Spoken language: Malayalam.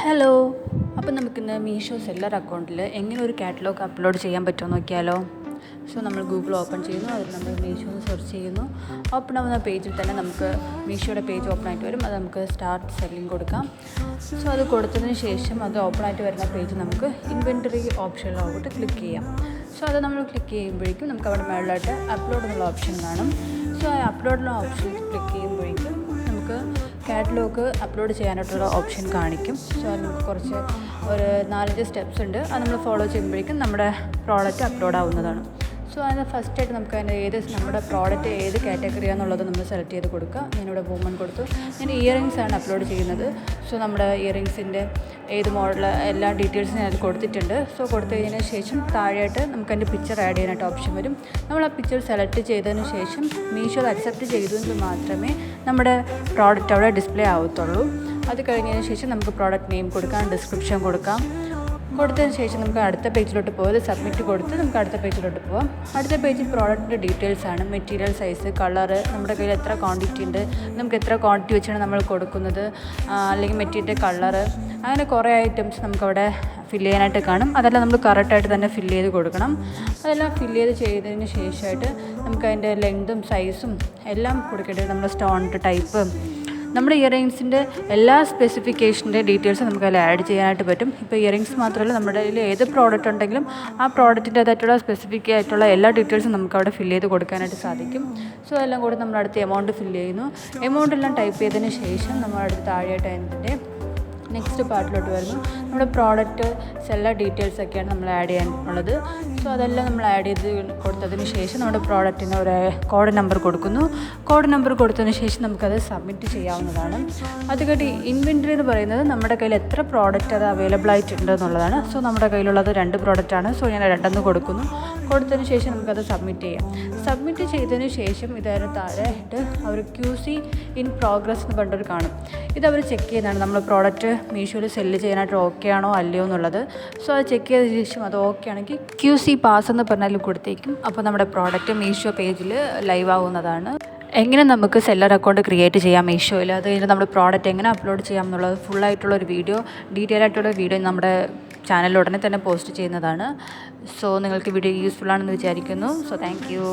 ഹലോ. അപ്പോൾ നമുക്കിന്ന് മീഷോ സെല്ലർ അക്കൗണ്ടിൽ എങ്ങനെ ഒരു കാറ്റലോഗ് അപ്ലോഡ് ചെയ്യാൻ പറ്റുമോ നോക്കിയാലോ. സോ നമ്മൾ ഗൂഗിൾ ഓപ്പൺ ചെയ്യുന്നു, അതിൽ നമ്മൾ മീഷോ എന്ന് സെർച്ച് ചെയ്യുന്നു. ഓപ്പൺ ആവുന്ന പേജിൽ തന്നെ നമുക്ക് മീഷോയുടെ പേജ് ഓപ്പൺ ആയിട്ട് വരും. അത് നമുക്ക് സ്റ്റാർട്ട് സെല്ലിംഗ് കൊടുക്കാം. സോ അത് കൊടുത്തതിന് ശേഷം അത് ഓപ്പൺ ആയിട്ട് വരുന്ന പേജ് നമുക്ക് ഇൻവെൻറ്ററി ഓപ്ഷനിലോട്ട് ക്ലിക്ക് ചെയ്യാം. സോ അത് നമ്മൾ ക്ലിക്ക് ചെയ്യുമ്പോഴേക്കും നമുക്ക് അവിടെ മുകളിലായിട്ട് അപ്ലോഡ് എന്നുള്ള ഓപ്ഷൻ കാണും. സോ ആ അപ്ലോഡിലുള്ള ഓപ്ഷൻ ക്ലിക്ക് ചെയ്യുമ്പോഴേക്കും നമുക്ക് കാറ്റലോഗ് അപ്ലോഡ് ചെയ്യാനായിട്ടുള്ള ഓപ്ഷൻ കാണിക്കും. സോ അത് നമുക്ക് കുറച്ച് ഒരു 4-5 സ്റ്റെപ്സ് ഉണ്ട്. അത് നമ്മൾ ഫോളോ ചെയ്യുമ്പോഴേക്കും നമ്മുടെ പ്രോഡക്റ്റ് അപ്ലോഡ് ആവുന്നതാണ്. സോ അതിന് ഫസ്റ്റായിട്ട് നമുക്ക് അതിൻ്റെ നമ്മുടെ പ്രോഡക്റ്റ് ഏത് കാറ്റഗറിയാണെന്നുള്ളത് നമ്മൾ സെലക്ട് ചെയ്ത് കൊടുക്കുക. ഞാനിവിടെ വുമൺ കൊടുത്തു. ഞാൻ ഇയറിങ്സ് ആണ് അപ്ലോഡ് ചെയ്യുന്നത്. സോ നമ്മുടെ ഇയറിങ്സിൻ്റെ ഏത് മോഡൽ എല്ലാ ഡീറ്റെയിൽസും ഞാൻ അതിൽ കൊടുത്തിട്ടുണ്ട്. സോ കൊടുത്തു കഴിഞ്ഞതിന് ശേഷം താഴെയായിട്ട് നമുക്ക് അതിൻ്റെ പിക്ചർ ആഡ് ചെയ്യാനായിട്ട് ഓപ്ഷൻ വരും. നമ്മൾ ആ പിക്ചർ സെലക്ട് ചെയ്തതിന് ശേഷം മീഷോ അക്സെപ്റ്റ് ചെയ്തെങ്കിൽ മാത്രമേ നമ്മുടെ പ്രോഡക്റ്റ് അവിടെ ഡിസ്പ്ലേ ആവത്തുള്ളൂ. അത് കഴിഞ്ഞതിന് ശേഷം നമുക്ക് പ്രോഡക്റ്റ് നെയിം കൊടുക്കാം, ഡിസ്ക്രിപ്ഷൻ കൊടുത്തതിന് ശേഷം നമുക്ക് അടുത്ത പേജിലോട്ട് പോകാം. സബ്മിറ്റ് കൊടുത്ത് നമുക്ക് അടുത്ത പേജിലോട്ട് പോകാം. അടുത്ത പേജിൽ പ്രോഡക്റ്റിൻ്റെ ഡീറ്റെയിൽസ് ആണ്. മെറ്റീരിയൽ, സൈസ്, കളറ്, നമ്മുടെ കയ്യിൽ എത്ര ക്വാണ്ടിറ്റി ഉണ്ട്, നമുക്ക് എത്ര ക്വാണ്ടിറ്റി വെച്ചാണ് നമ്മൾ കൊടുക്കുന്നത്, അല്ലെങ്കിൽ മെറ്റീരിയലിൻ്റെ കളറ്, അങ്ങനെ കുറേ ഐറ്റംസ് നമുക്കവിടെ ഫില്ല് ചെയ്യാനായിട്ട് കാണും. അതെല്ലാം നമ്മൾ കറക്റ്റായിട്ട് തന്നെ ഫില്ല് ചെയ്ത് കൊടുക്കണം. അതെല്ലാം ഫില്ല് ചെയ്തതിന് ശേഷമായിട്ട് നമുക്ക് അതിൻ്റെ ലെങ്തും സൈസും എല്ലാം കൊടുക്കേണ്ടത്. നമ്മുടെ സ്റ്റോണിൻ്റെ ടൈപ്പ്, നമ്മുടെ ഇയറിങ്സിൻ്റെ എല്ലാ സ്പെസിഫിക്കേഷൻ്റെ ഡീറ്റെയിൽസ് നമുക്ക് അതിൽ ആഡ് ചെയ്യാനായിട്ട് പറ്റും. ഇപ്പോൾ ഇയറിങ്സ് മാത്രമല്ല, നമ്മുടെ കയ്യിൽ ഏത് പ്രോഡക്റ്റ് ഉണ്ടെങ്കിലും ആ പ്രോഡക്റ്റിൻ്റേതായിട്ടുള്ള സ്പെസിഫിക് ആയിട്ടുള്ള എല്ലാ ഡീറ്റെയിൽസും നമുക്ക് അവിടെ ഫില്ല് ചെയ്ത് കൊടുക്കാനായിട്ട് സാധിക്കും. സോ എല്ലാം കൂടി നമ്മൾ അടുത്ത് എമൗണ്ട് ഫില്ല് ചെയ്യുന്നു. എമൗണ്ട് എല്ലാം ടൈപ്പ് ചെയ്തതിന് ശേഷം നമ്മൾ അടുത്ത് താഴെയായിട്ട് അതിൻ്റെ നെക്സ്റ്റ് പാർട്ടിലോട്ട് വരുന്നു. നമ്മുടെ പ്രോഡക്റ്റ് സെല്ലർ ഡീറ്റെയിൽസ് ഒക്കെയാണ് നമ്മൾ ആഡ് ചെയ്യാനുള്ളത്. സോ അതെല്ലാം നമ്മൾ ആഡ് ചെയ്ത് കൊടുത്തതിന് ശേഷം നമ്മുടെ പ്രോഡക്റ്റിന് ഒരു കോഡ് നമ്പർ കൊടുക്കുന്നു. കോഡ് നമ്പർ കൊടുത്തതിന് ശേഷം നമുക്കത് സബ്മിറ്റ് ചെയ്യാവുന്നതാണ്. അത് കഴിഞ്ഞ് ഇൻവെൻറ്ററി എന്ന് പറയുന്നത് നമ്മുടെ കയ്യിൽ എത്ര പ്രോഡക്റ്റ് അത് അവൈലബിൾ ആയിട്ടുണ്ട് എന്നുള്ളതാണ്. സോ നമ്മുടെ കയ്യിലുള്ളത് 2 പ്രോഡക്റ്റാണ്. സോ ഞാൻ 2 കൊടുക്കുന്നു. കൊടുത്തതിന് ശേഷം നമുക്കത് സബ്മിറ്റ് ചെയ്യാം. സബ്മിറ്റ് ചെയ്തതിന് ശേഷം ഇതിന് താഴെയായിട്ട് അവർ QC ഇൻ പ്രോഗ്രസ് എന്ന് പറഞ്ഞിട്ടൊരു കാണും. ഇതവർ ചെക്ക് ചെയ്യുന്നതാണ് നമ്മൾ പ്രോഡക്റ്റ് മീഷോയിൽ സെല്ല് ചെയ്യാനായിട്ട് ഓക്കെ ആണോ അല്ലയോ എന്നുള്ളത്. സോ അത് ചെക്ക് ചെയ്ത ശേഷം അത് ഓക്കെ ആണെങ്കിൽ QC പാസ് എന്ന് പറഞ്ഞാൽ കൊടുത്തേക്കും. അപ്പോൾ നമ്മുടെ പ്രോഡക്റ്റ് മീഷോ പേജിൽ ലൈവ് ആവുന്നതാണ്. എങ്ങനെ നമുക്ക് സെല്ലർ അക്കൗണ്ട് ക്രിയേറ്റ് ചെയ്യാം മീഷോയിൽ, അത് കഴിഞ്ഞ് നമ്മുടെ പ്രോഡക്റ്റ് എങ്ങനെ അപ്ലോഡ് ചെയ്യാം എന്നുള്ളത് ഫുള്ളായിട്ടുള്ളൊരു ഡീറ്റെയിൽ ആയിട്ടുള്ള വീഡിയോ നമ്മുടെ ചാനലിൽ ഉടനെ തന്നെ പോസ്റ്റ് ചെയ്യുന്നതാണ്. സോ നിങ്ങൾക്ക് വീഡിയോ യൂസ്ഫുൾ ആണെന്ന് വിചാരിക്കുന്നു. So thank you.